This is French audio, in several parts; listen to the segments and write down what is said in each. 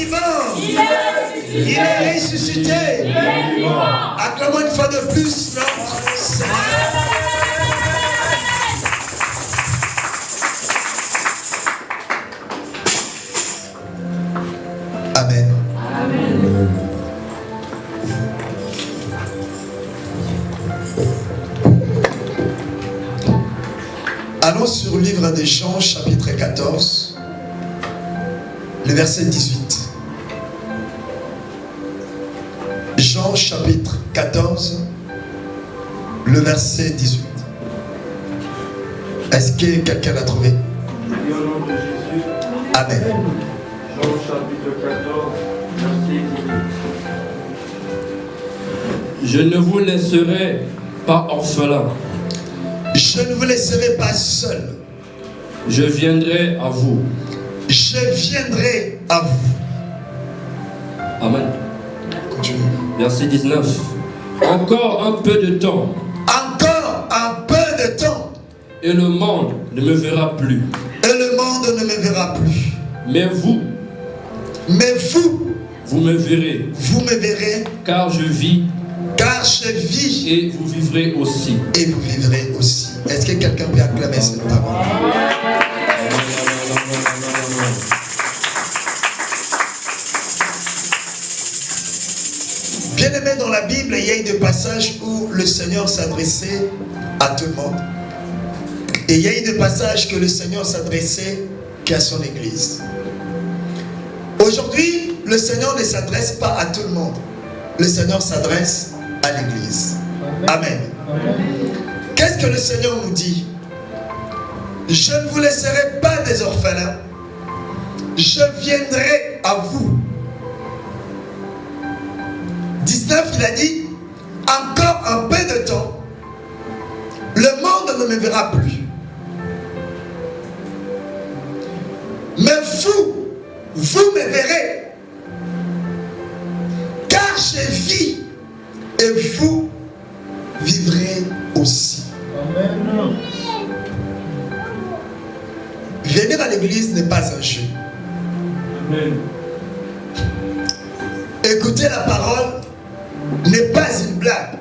vivant. Il est ressuscité. Acclamons une fois de plus notre Seigneur. Amen. Amen. Allons sur le livre des Jean, chapitre 14, le verset 18. Jean, chapitre 14, le verset 18. Est-ce que quelqu'un l'a trouvé? Au nom de Jésus. Amen. Jean, chapitre 14, verset 18. Je ne vous laisserai pas orphelin. Je ne vous laisserai pas seul. Je viendrai à vous. Je viendrai à vous. Amen. Continue. Verset 19. Encore un peu de temps. Encore un peu de temps. Et le monde ne me verra plus. Et le monde ne me verra plus. Mais vous, vous me verrez. Vous me verrez. Car je vis. Car je vis. Et vous vivrez aussi. Et vous vivrez aussi. Est-ce que quelqu'un peut acclamer cette parole? Bien aimé, dans la Bible, il y a eu des passages où le Seigneur s'adressait à tout le monde. Et il y a eu des passages que le Seigneur s'adressait qu'à son Église. Aujourd'hui, le Seigneur ne s'adresse pas à tout le monde. Le Seigneur s'adresse à l'Église. Amen. Qu'est-ce que le Seigneur nous dit? Je ne vous laisserai pas des orphelins. Je viendrai à vous. 19, il a dit, encore un peu de temps, le monde ne me verra plus. Mais vous me verrez. Car je vis et vous vivrez aussi. Amen. Venir à l'église n'est pas un jeu. Amen. Écouter la parole n'est pas une blague.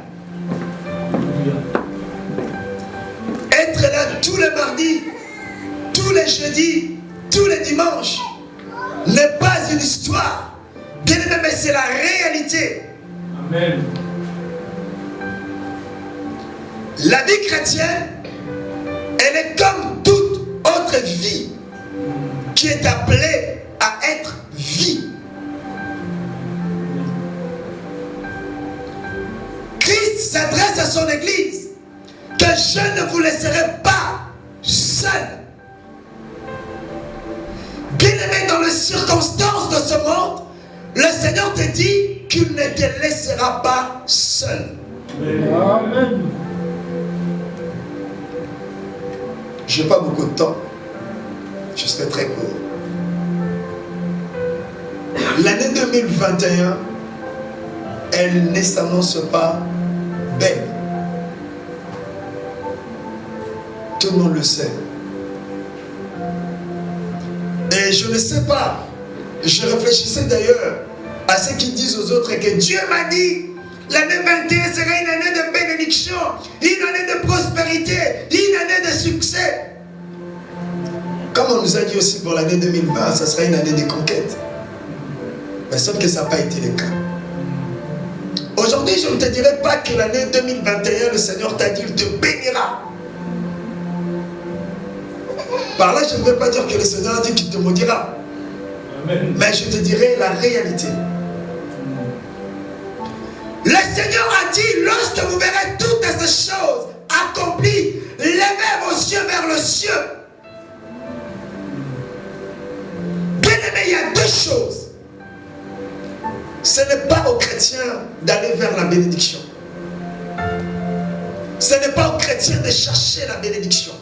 Être là tous les mardis, tous les jeudis, tous les dimanches n'est pas une histoire. Bien aimé, mais c'est la réalité. Amen. La vie chrétienne, elle est comme toute autre vie qui est appelée à être vie. Christ s'adresse à son Église que je ne vous laisserai pas seul. Bien aimé, dans les circonstances de ce monde, le Seigneur te dit qu'il ne te laissera pas seul. Amen. Je n'ai pas beaucoup de temps. Je serai très court. L'année 2021, elle ne s'annonce pas belle. Tout le monde le sait. Et je ne sais pas. Je réfléchissais d'ailleurs à ceux qui disent aux autres que Dieu m'a dit l'année 21 sera une année de bénédiction, une année de prospérité, une année de succès. Comme on nous a dit aussi pour l'année 2020, ça sera une année de conquête. Mais sauf que ça n'a pas été le cas. Aujourd'hui, je ne te dirai pas que l'année 2021, le Seigneur t'a dit, il te bénira. Par là, je ne veux pas dire que le Seigneur a dit qu'il te maudira. Amen. Mais je te dirai la réalité. Le Seigneur a dit, lorsque vous verrez toutes ces choses accomplies, levez vos yeux vers le ciel. Bien aimé, il y a deux choses. Ce n'est pas aux chrétiens d'aller vers la bénédiction. Ce n'est pas aux chrétiens de chercher la bénédiction.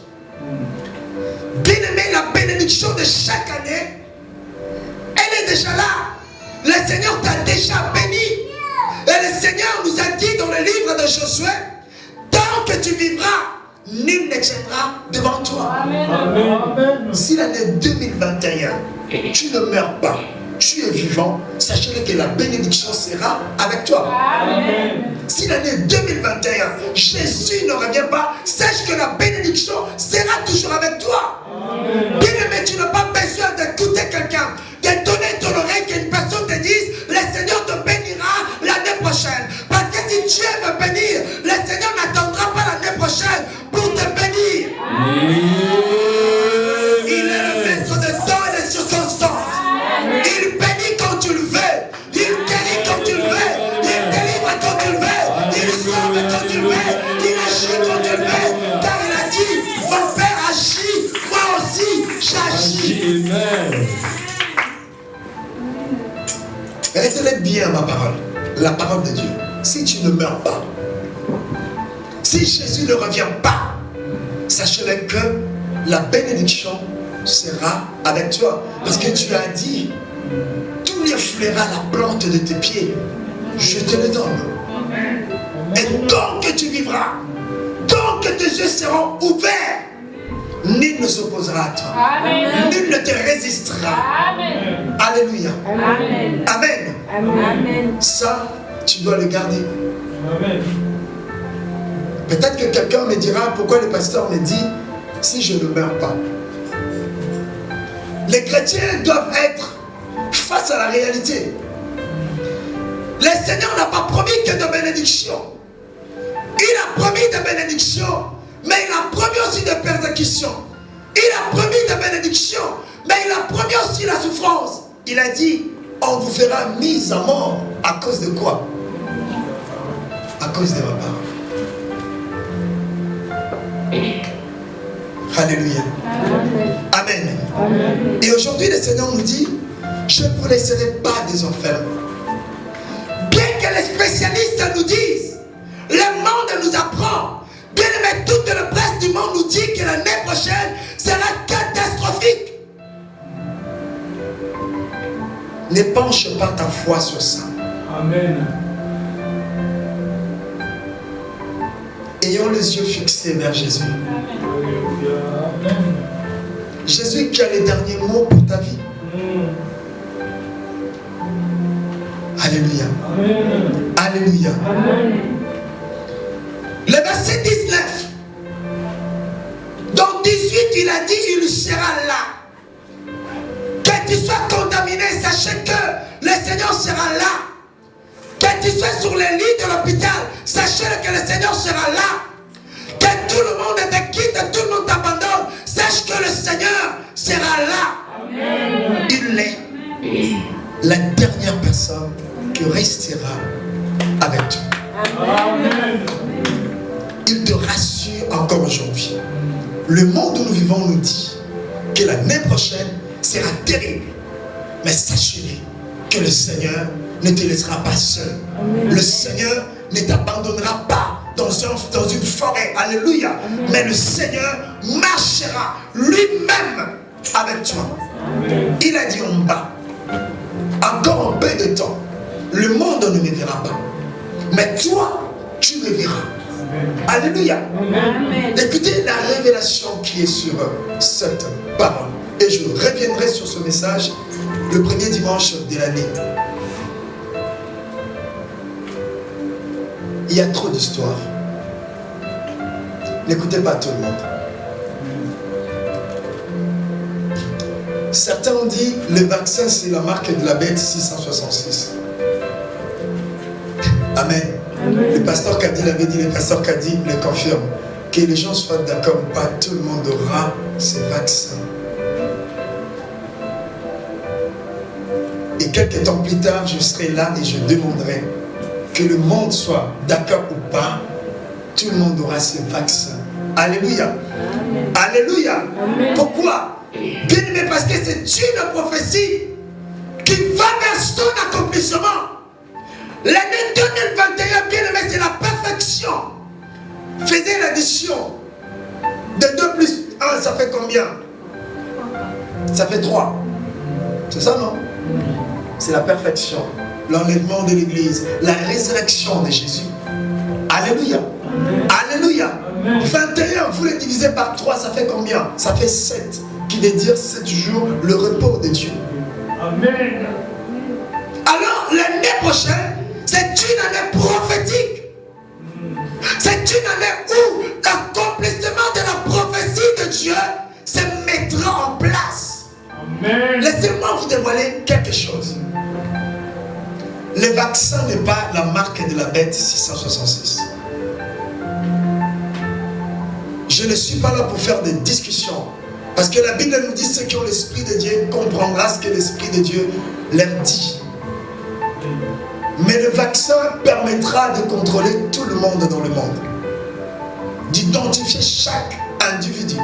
Bien aimé, la bénédiction de chaque année, elle est déjà là. Le Seigneur t'a déjà béni. Et le Seigneur nous a dit dans le livre de Josué, tant que tu vivras, nul ne tiendra devant toi. Amen. Si l'année 2021, tu ne meurs pas, tu es vivant, sachez que la bénédiction sera avec toi. Amen. Si l'année 2021, Jésus ne revient pas, sache que la bénédiction sera toujours avec toi. Bien-aimé, tu n'as pas besoin d'écouter quelqu'un, de donner ton oreille, qu'une personne te dise, le Seigneur te bénira l'année prochaine. Parce que si Dieu veut bénir, le Seigneur n'attendra pas l'année prochaine pour te bénir. Il est le maître de temps et des circonstances. Il bénit quand tu le veux. Il guérit quand tu le veux. Il délivre quand tu le veux. Il sauve quand tu le veux. Il agit quand tu le veux. Car il a dit, mon Père agit, moi aussi j'agis. Amen. Retenez bien ma parole, la parole de Dieu. Si tu ne meurs pas, si Jésus ne revient pas, sachez-le que la bénédiction sera avec toi. Parce que tu as dit, tout effleura la plante de tes pieds, je te le donne. Et tant que tu vivras, tant que tes yeux seront ouverts, nul ne s'opposera à toi. Amen. Nul ne te résistera. Amen. Alléluia. Amen. Amen. Amen. Ça, tu dois le garder. Amen. Peut-être que quelqu'un me dira pourquoi le pasteur me dit si je ne meurs pas. Les chrétiens doivent être face à la réalité. Le Seigneur n'a pas promis que de bénédiction. Il a promis de bénédiction, mais il a promis aussi de persécution. Il a promis de bénédiction, mais il a promis aussi la souffrance. Il a dit, on vous fera mise à mort. À cause de quoi? À cause de ma parole. Alléluia. Amen. Amen. Et aujourd'hui, le Seigneur nous dit, je ne vous laisserai pas des orphelins. Bien que les spécialistes nous disent, le monde nous apprend, bien aimé, toute la presse du monde nous dit que l'année prochaine sera catastrophique. N'épanche pas ta foi sur ça. Amen. Ayons les yeux fixés vers Jésus. Alléluia. Amen. Jésus qui a les derniers mots pour ta vie. Alléluia. Amen. Alléluia. Amen. Le verset 19. Dans 18, il a dit, il sera là. Que tu sois contaminé, sachez que le Seigneur sera là. Que tu sois sur les lits de l'hôpital, sachez que le Seigneur sera là. Que tout le monde te quitte, tout le monde t'abandonne, sache que le Seigneur sera là. Amen. Il est la dernière personne qui restera avec toi. Amen. Il te rassure encore aujourd'hui. Le monde où nous vivons nous dit que l'année prochaine sera terrible. Mais sachez-le que le Seigneur ne te laissera pas seul. Le Seigneur ne t'abandonnera pas dans une forêt. Alléluia. Mais le Seigneur marchera lui-même avec toi. Amen. Il a dit en bas, encore un peu de temps, le monde ne me verra pas. Mais toi, tu me verras. Alléluia. Amen. Écoutez la révélation qui est sur cette parole. Et je reviendrai sur ce message le premier dimanche de l'année. Il y a trop d'histoires. N'écoutez pas tout le monde. Certains ont dit le vaccin c'est la marque de la bête 666. Amen. Le pasteur Kadi l'avait dit, le pasteur Kadi le confirme. Que les gens soient d'accord ou pas, tout le monde aura ce vaccin. Et quelques temps plus tard, je serai là et je demanderai que le monde soit d'accord ou pas, tout le monde aura ce vaccin. Alléluia. Amen. Alléluia. Amen. Pourquoi? Bien aimé, parce que c'est une prophétie qui va vers son accomplissement. L'année 2021, bien aimé, c'est la perfection. Faisez l'addition de 2 plus 1, ça fait combien? Ça fait 3. C'est ça, non? C'est la perfection. L'enlèvement de l'église, la résurrection de Jésus. Alléluia. Amen. Alléluia. Amen. 21, vous le divisez par 3, ça fait combien? Ça fait 7, qui veut dire 7 jours, le repos de Dieu. Amen. prochaine, c'est une année prophétique. C'est une année où l'accomplissement de la prophétie de Dieu se mettra en place. Amen. Laissez-moi vous dévoiler quelque chose. Le vaccin n'est pas la marque de la bête 666. Je ne suis pas là pour faire des discussions. Parce que la Bible nous dit ceux qui ont l'Esprit de Dieu comprendra ce que l'Esprit de Dieu leur dit. Mais le vaccin permettra de contrôler tout le monde dans le monde. D'identifier chaque individu.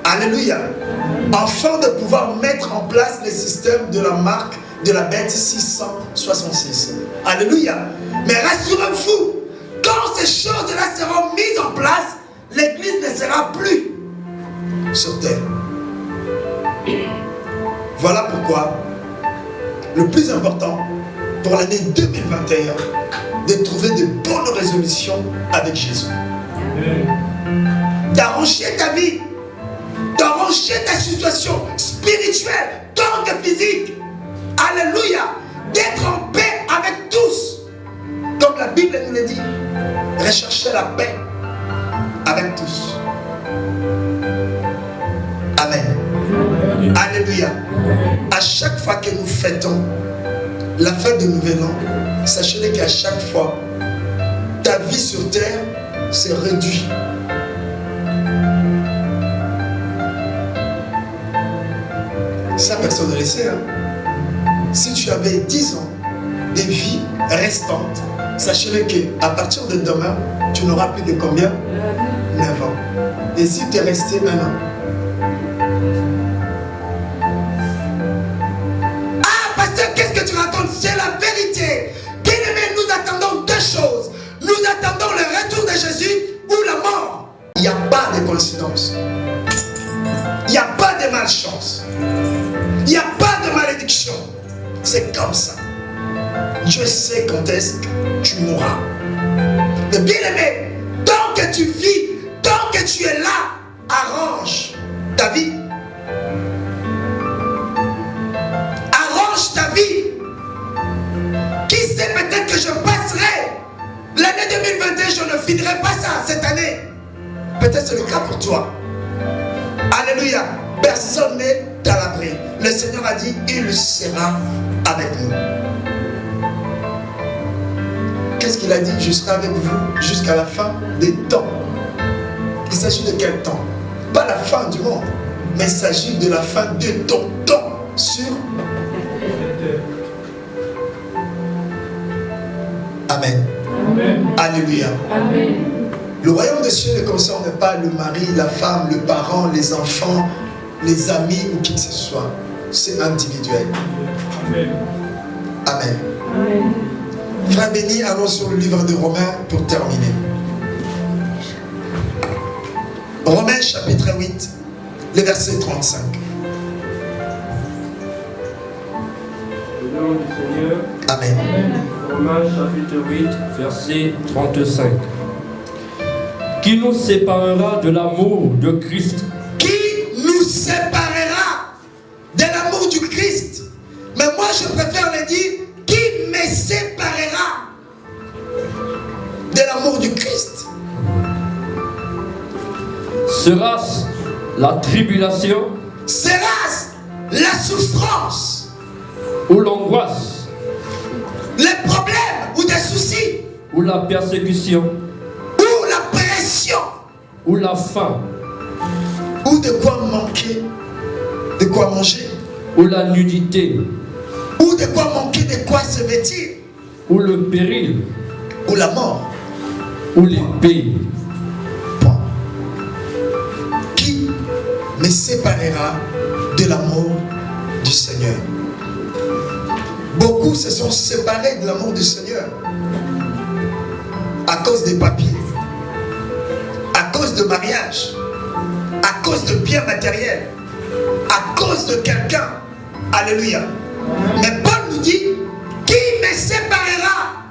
Alléluia. Afin de pouvoir mettre en place le système de la marque de la bête 666. Alléluia. Mais rassurez-vous, quand ces choses-là seront mises en place, l'Église ne sera plus sur terre. Voilà pourquoi le plus important pour l'année 2021, de trouver de bonnes résolutions avec Jésus. D'arranger ta vie, d'arranger ta situation spirituelle, tant que physique. Alléluia. D'être en paix avec tous. Comme la Bible nous le dit. Recherchez la paix avec tous. Amen. Alléluia. À chaque fois que nous fêtons la fête de Nouvel An, sachez qu'à chaque fois, ta vie sur terre s'est réduite. Ça, personne ne le sait. Hein? Si tu avais 10 ans de vie restante, sachez qu'à partir de demain, tu n'auras plus de combien? 9 ans. Et si tu es resté 1 an? Qu'est-ce que tu racontes? C'est la vérité. Bien-aimés, nous attendons deux choses. Nous attendons le retour de Jésus ou la mort. Il n'y a pas de coïncidence. Il n'y a pas de malchance. Il n'y a pas de malédiction. C'est comme ça. Dieu sait quand est-ce que tu mourras. Mais bien-aimé, tant que tu vis, tant que tu es là, arrange ta vie. Ta vie. Qui sait, peut-être que je passerai l'année 2021, je ne finirai pas ça cette année. Peut-être c'est le cas pour toi. Alléluia. Personne n'est à l'abri. Le Seigneur a dit, il sera avec nous. Qu'est-ce qu'il a dit? Je serai avec vous jusqu'à la fin des temps. Il s'agit de quel temps? Pas la fin du monde, mais il s'agit de la fin de ton temps sur Amen. Amen. Alléluia. Amen. Le royaume des cieux ne concerne pas le mari, la femme, le parent, les enfants, les amis ou qui que ce soit. C'est individuel. Amen. Amen. Amen. Frère béni, allons sur le livre de Romains pour terminer. Romains chapitre 8, le verset 35. Au nom du Seigneur. Amen. Romains chapitre 8, verset 35. Qui nous séparera de l'amour de Christ? Qui nous séparera de l'amour du Christ? Mais moi je préfère le dire, qui me séparera de l'amour du Christ? Sera-ce la tribulation? Sera-ce la souffrance? Ou l'angoisse? Les problèmes ou des soucis? Ou la persécution? Ou la pression? Ou la faim? Ou de quoi manquer? De quoi manger? Ou la nudité? Ou de quoi manquer? De quoi se vêtir? Ou le péril? Ou la mort? Ou l'épée? Point. Qui me séparera de l'amour du Seigneur? Beaucoup se sont séparés de l'amour du Seigneur à cause des papiers, à cause de mariage, à cause de biens matériels, à cause de quelqu'un. Alléluia. Mais Paul nous dit, qui me séparera?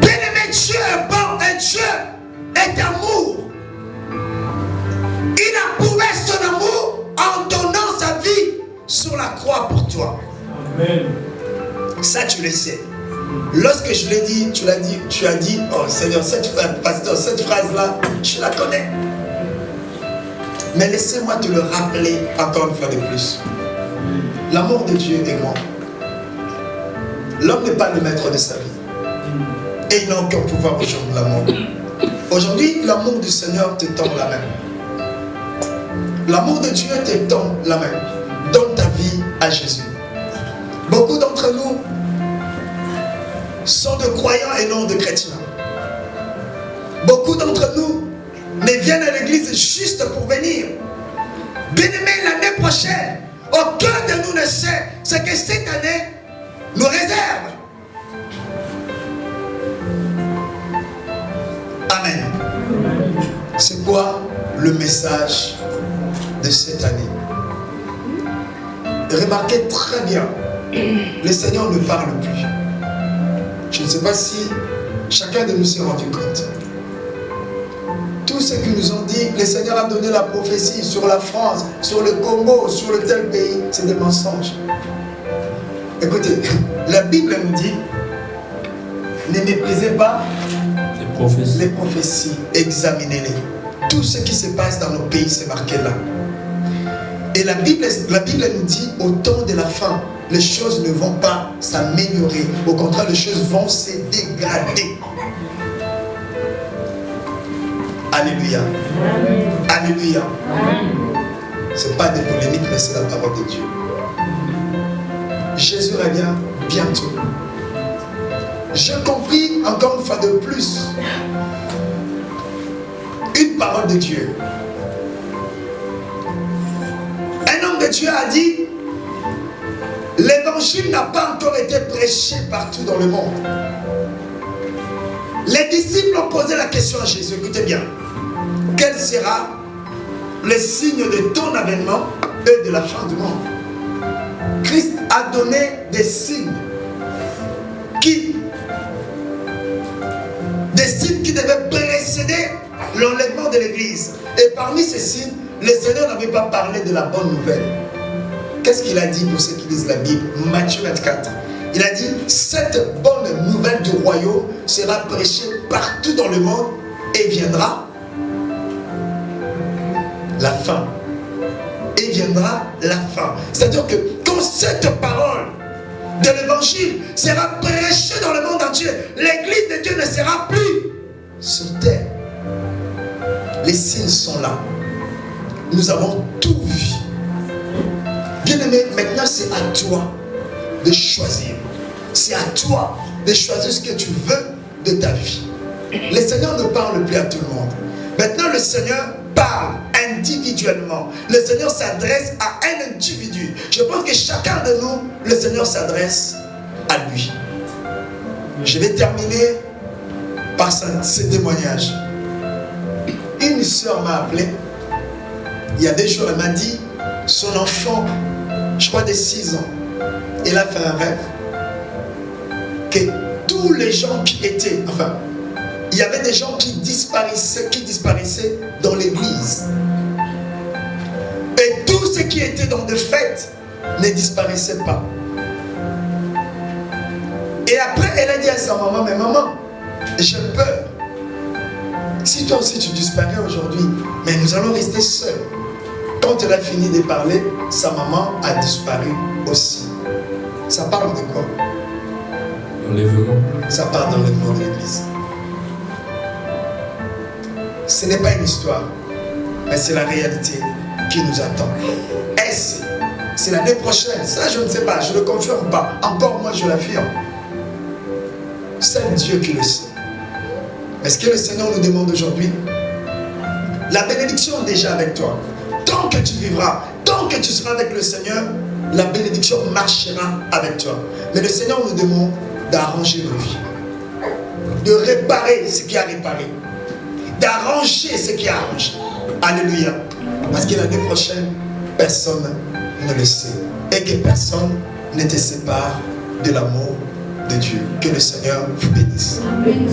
Bien-aimé, Dieu est bon et Dieu est amour. Il a prouvé son amour en donnant sa vie sur la croix pour toi. Amen. Ça, tu le sais. Lorsque je l'ai dit, tu as dit, oh Seigneur, pasteur, cette phrase-là, je la connais. Mais laissez-moi te le rappeler encore une fois de plus. L'amour de Dieu est grand. L'homme n'est pas le maître de sa vie. Et il n'a aucun pouvoir aujourd'hui, l'amour. Aujourd'hui, l'amour du Seigneur te tend la main. L'amour de Dieu te tend la main. Donne ta vie à Jésus. Beaucoup d'entre nous sont de croyants et non de chrétiens. Beaucoup d'entre nous mais viennent à l'église juste pour venir. Bien-aimé, l'année prochaine, aucun de nous ne sait ce que cette année nous réserve. Amen. C'est quoi le message de cette année? Remarquez très bien, le Seigneur ne parle plus. Je ne sais pas si chacun de nous s'est rendu compte. Tout ce qu'ils nous ont dit, le Seigneur a donné la prophétie sur la France, sur le Congo, sur le tel pays, c'est des mensonges. Écoutez, la Bible nous dit, ne méprisez pas les prophéties, examinez-les. Tout ce qui se passe dans nos pays, c'est marqué là. Et la Bible nous dit, au temps de la fin, les choses ne vont pas s'améliorer. Au contraire, les choses vont se dégrader. Alléluia. Amen. Alléluia. Ce n'est pas des polémiques, mais c'est la parole de Dieu. Jésus revient bientôt. J'ai compris encore une fois de plus une parole de Dieu. Un homme de Dieu a dit, l'évangile n'a pas encore été prêché partout dans le monde. Les disciples ont posé la question à Jésus, écoutez bien, quel sera le signe de ton avènement et de la fin du monde? Christ a donné des signes qui devaient précéder l'enlèvement de l'église. Et parmi ces signes, le Seigneur n'avait pas parlé de la bonne nouvelle. Qu'est-ce qu'il a dit pour ceux qui lisent la Bible? Matthieu 24. Il a dit, cette bonne nouvelle du royaume sera prêchée partout dans le monde et viendra la fin. Et viendra la fin. C'est-à-dire que quand cette parole de l'évangile sera prêchée dans le monde entier, l'église de Dieu ne sera plus sur terre. Les signes sont là. Nous avons tout vu. Bien-aimé, maintenant c'est à toi de choisir. C'est à toi de choisir ce que tu veux de ta vie. Le Seigneur ne parle plus à tout le monde. Maintenant, le Seigneur parle individuellement. Le Seigneur s'adresse à un individu. Je pense que chacun de nous, le Seigneur s'adresse à lui. Je vais terminer par ce témoignage. Une sœur m'a appelé. Il y a des jours, elle m'a dit, son enfant, je crois de 6 ans, il a fait un rêve que tous les gens qui étaient, enfin, il y avait des gens qui disparaissaient dans l'église. Et tous ceux qui étaient dans des fêtes ne disparaissaient pas. Et après, elle a dit à sa maman, mais maman, j'ai peur. Si toi aussi tu disparais aujourd'hui, mais nous allons rester seuls. Quand elle a fini de parler, sa maman a disparu aussi. Ça parle de quoi? Enlèvement. Ça parle d'enlèvement de l'église. Ce n'est pas une histoire, mais c'est la réalité qui nous attend. Est-ce c'est l'année prochaine? Ça, je ne sais pas, je ne le confirme pas. Encore moi, je l'affirme. C'est Dieu qui le sait. Mais ce que le Seigneur nous demande aujourd'hui, la bénédiction est déjà avec toi. Tant que tu vivras, tant que tu seras avec le Seigneur, la bénédiction marchera avec toi. Mais le Seigneur nous demande d'arranger nos vies, de réparer ce qui a réparé, d'arranger ce qui a arrangé. Alléluia. Parce que l'année prochaine, personne ne le sait. Et que personne ne te sépare de l'amour de Dieu. Que le Seigneur vous bénisse. Amen.